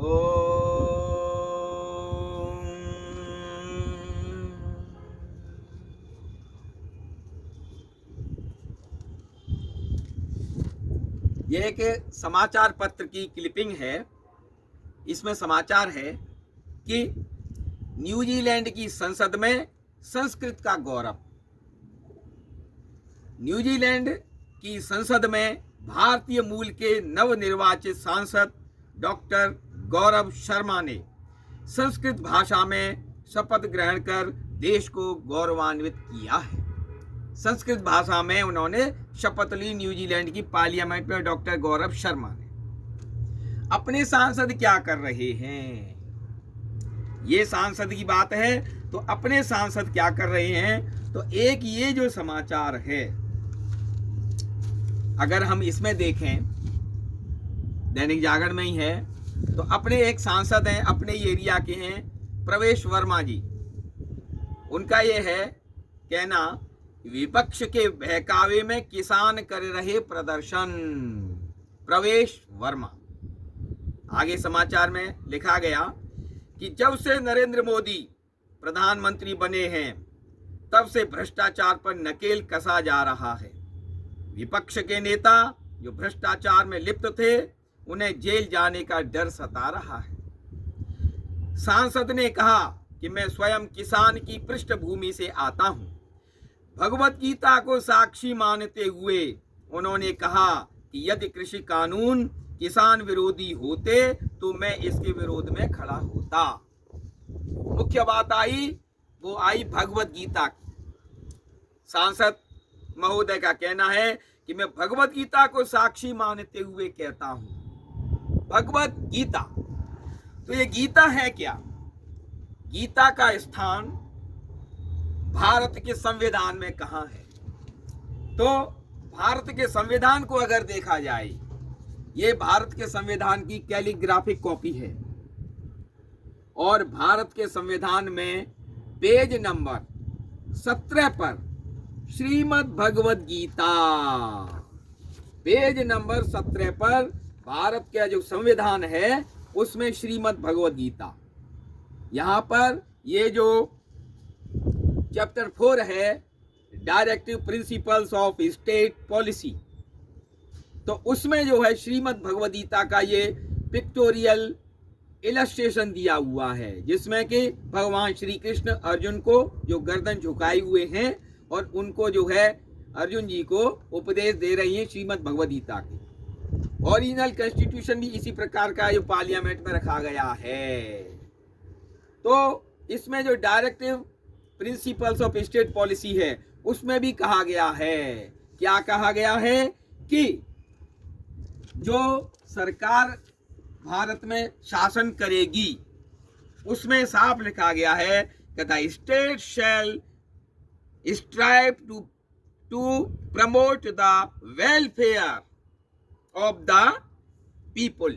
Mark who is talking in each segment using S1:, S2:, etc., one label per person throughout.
S1: ये एक समाचार पत्र की क्लिपिंग है। इसमें समाचार है कि न्यूजीलैंड की संसद में संस्कृत का गौरव। न्यूजीलैंड की संसद में भारतीय मूल के नवनिर्वाचित सांसद डॉक्टर गौरव शर्मा ने संस्कृत भाषा में शपथ ग्रहण कर देश को गौरवान्वित किया है। संस्कृत भाषा में उन्होंने शपथ ली न्यूजीलैंड की पार्लियामेंट में डॉक्टर गौरव शर्मा ने। अपने सांसद क्या कर रहे हैं, ये सांसद की बात है। तो अपने सांसद क्या कर रहे हैं, तो एक ये जो समाचार है, अगर हम इसमें देखें, दैनिक जागरण में ही है, तो अपने एक सांसद हैं, अपने एरिया के हैं, प्रवेश वर्मा जी। उनका ये है कहना, विपक्ष के बहकावे में किसान कर रहे प्रदर्शन। प्रवेश वर्मा। आगे समाचार में लिखा गया कि जब से नरेंद्र मोदी प्रधानमंत्री बने हैं तब से भ्रष्टाचार पर नकेल कसा जा रहा है। विपक्ष के नेता जो भ्रष्टाचार में लिप्त थे उन्हें जेल जाने का डर सता रहा है। सांसद ने कहा कि मैं स्वयं किसान की पृष्ठभूमि से आता हूं। भगवत गीता को साक्षी मानते हुए उन्होंने कहा कि यदि कृषि कानून किसान विरोधी होते तो मैं इसके विरोध में खड़ा होता। मुख्य बात आई, वो आई भगवत गीता की। सांसद महोदय का कहना है कि मैं भगवत गीता को साक्षी मानते हुए कहता हूं। भगवत गीता, तो ये गीता है क्या? गीता का स्थान भारत के संविधान में कहां है? तो भारत के संविधान को अगर देखा जाए, ये भारत के संविधान की कैलीग्राफिक कॉपी है और भारत के संविधान में पेज नंबर 17 पर श्रीमद् भगवद गीता, पेज नंबर 17 पर भारत का जो संविधान है उसमें श्रीमद् भगवद गीता, यहां पर ये जो चैप्टर 4 है, directive principles of state policy, तो उसमें जो है श्रीमद् भगवद गीता का ये पिक्टोरियल इलस्ट्रेशन दिया हुआ है, जिसमें कि भगवान श्री कृष्ण अर्जुन को जो गर्दन झुकाए हुए हैं और उनको जो है अर्जुन जी को उपदेश दे रही है श्रीमद् भगवद गीता की। ओरिजिनल कॉन्स्टिट्यूशन भी इसी प्रकार का जो पार्लियामेंट में रखा गया है। तो इसमें जो directive principles of state policy है उसमें भी कहा गया है, क्या कहा गया है कि जो सरकार भारत में शासन करेगी उसमें साफ लिखा गया है कि the state shall strive to promote the welfare of the people,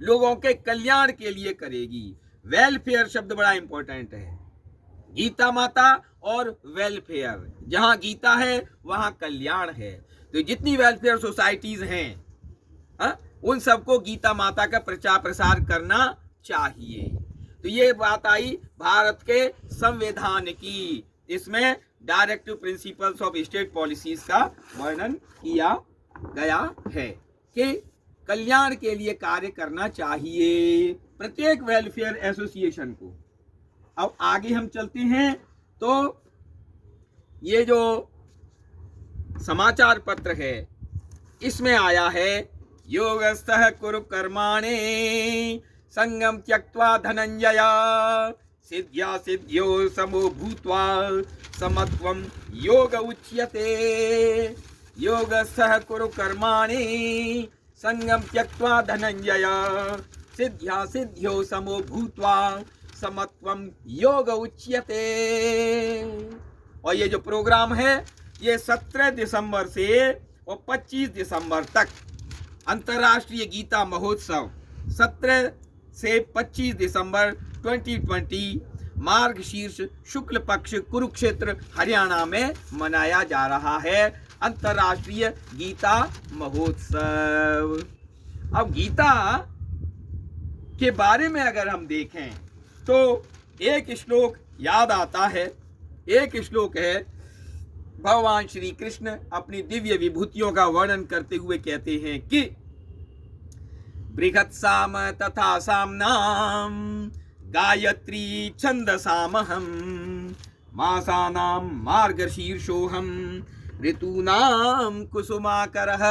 S1: लोगों के कल्याण के लिए करेगी। वेलफेयर शब्द बड़ा इंपॉर्टेंट है। गीता माता और वेलफेयर, जहां गीता है वहां कल्याण है। तो जितनी वेलफेयर सोसाइटीज हैं उन सबको गीता माता का प्रचार प्रसार करना चाहिए। तो ये बात आई भारत के संविधान की। इसमें directive principles of state policies का वर्णन किया गया है कि कल्याण के लिए कार्य करना चाहिए प्रत्येक वेलफेयर एसोसिएशन को। अब आगे हम चलते हैं, तो ये जो समाचार पत्र है इसमें आया है, योगस्थः कुरु कर्माणि संगम त्यक्त्वा धनंजय सिद्ध्या सिद्ध्यो समो भूत्वा समत्वं योग उच्यते। योगस्थः कुरु कर्माणि संगम त्यक्त्वा धनंजय सिद्ध्या सिद्ध्यो समो भूत्वा समत्वं योग उच्यते। और ये जो प्रोग्राम है ये 17 दिसंबर से और 25 दिसंबर तक अंतर्राष्ट्रीय गीता महोत्सव 17 से 25 दिसंबर 2020 मार्गशीर्ष शुक्ल पक्ष कुरुक्षेत्र हरियाणा में मनाया जा रहा है अंतर्राष्ट्रीय गीता महोत्सव। अब गीता के बारे में अगर हम देखें तो एक श्लोक याद आता है। एक श्लोक है, भगवान श्री कृष्ण अपनी दिव्य विभूतियों का वर्णन करते हुए कहते हैं कि बृहत् साम तथा सामनाम गायत्री छंदसामहम मासानां मार्गशीर्षोऽहं ऋतूनां कुसुमाकरः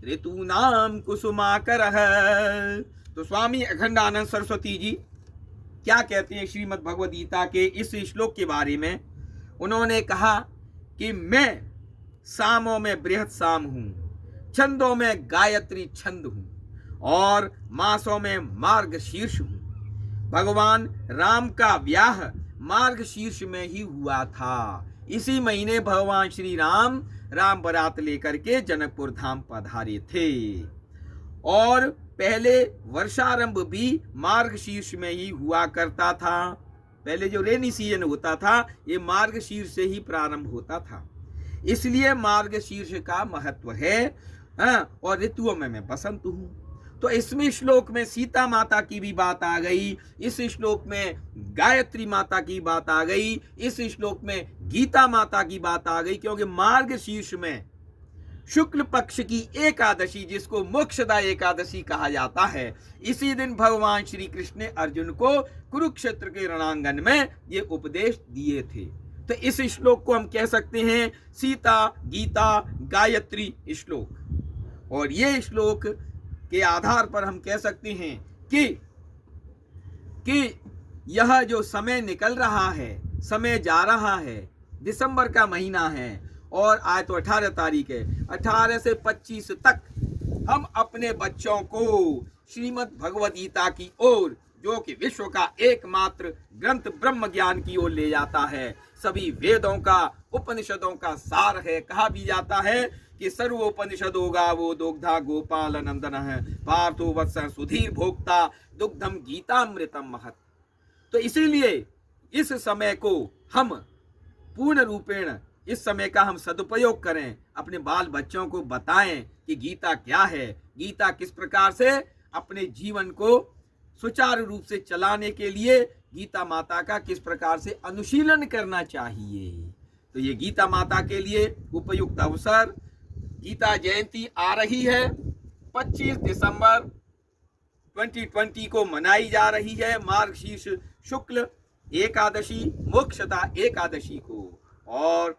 S1: ऋतूनां कुसुमाकरः। तो स्वामी अखंडानंद सरस्वती जी क्या कहते हैं श्रीमद् भगवद गीता के इस श्लोक के बारे में? उन्होंने कहा कि मैं सामों में बृहत् साम हूँ, छंदों में गायत्री छंद हूँ और मासों में मार्गशीर्ष हूँ। भगवान राम का व्याह मार्गशीर्ष में ही हुआ था। इसी महीने भगवान श्री राम राम बारात लेकर के जनकपुर धाम पधारे थे और पहले वर्षारंभ भी मार्गशीर्ष में ही हुआ करता था। पहले जो रेनी सीजन होता था ये मार्गशीर्ष से ही प्रारंभ होता था, इसलिए मार्गशीर्ष का महत्व है। और ऋतुओं में मैं बसंत हूँ। तो इसमें श्लोक में सीता माता की भी बात आ गई, इस श्लोक में गायत्री माता की बात आ गई, इस श्लोक में गीता माता की बात आ गई, क्योंकि मार्गशीर्ष में शुक्ल पक्ष की एकादशी, जिसको मोक्षदा एकादशी कहा जाता है, इसी दिन भगवान श्री कृष्ण ने अर्जुन को कुरुक्षेत्र के रणांगन में ये उपदेश दिए थे। तो इस श्लोक को हम कह सकते हैं सीता गीता गायत्री श्लोक। और ये श्लोक के आधार पर हम कह सकते हैं कि यह जो समय निकल रहा है, समय जा रहा है, दिसंबर का महीना है और आज तो 18 तारीख है, 18 से 25 तक हम अपने बच्चों को श्रीमद् भगवद गीता की ओर, जो कि विश्व का एकमात्र ग्रंथ ब्रह्म ज्ञान की ओर ले जाता है, सभी वेदों का उपनिषदों का सार है। कहा भी जाता है कि सर्वोपनिषदो गावो दुग्धा गोपाल नंदन है पार्थो वत्स सुधीर भोक्ता दुग्धम गीतामृतम महत्। तो इसीलिए इस समय को हम पूर्ण रूपेण, इस समय का हम सदुपयोग करें, अपने बाल बच्चों को बताएं कि गीता क्या है, गीता किस प्रकार से अपने जीवन को सुचारू रूप से चलाने के लिए गीता माता का किस प्रकार से अनुशीलन करना चाहिए। तो ये गीता माता के लिए उपयुक्त अवसर, गीता जयंती आ रही है 25 दिसंबर 2020 को मनाई जा रही है, मार्गशीर्ष शुक्ल एकादशी मोक्षदा एकादशी को। और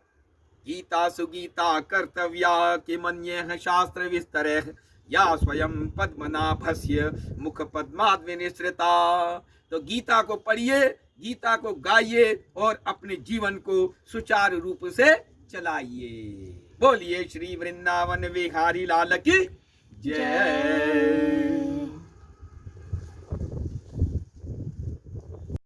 S1: गीता सुगीता कर्तव्या किमन्यः शास्त्र विस्तरः या स्वयं पद्मनाभस्य मुख पद्माद् विनिसृता। तो गीता को पढ़िए, गीता को गाइए और अपने जीवन को सुचारू रूप से चलाइए। बोलिए श्री वृंदावन विहारी लाल की जय।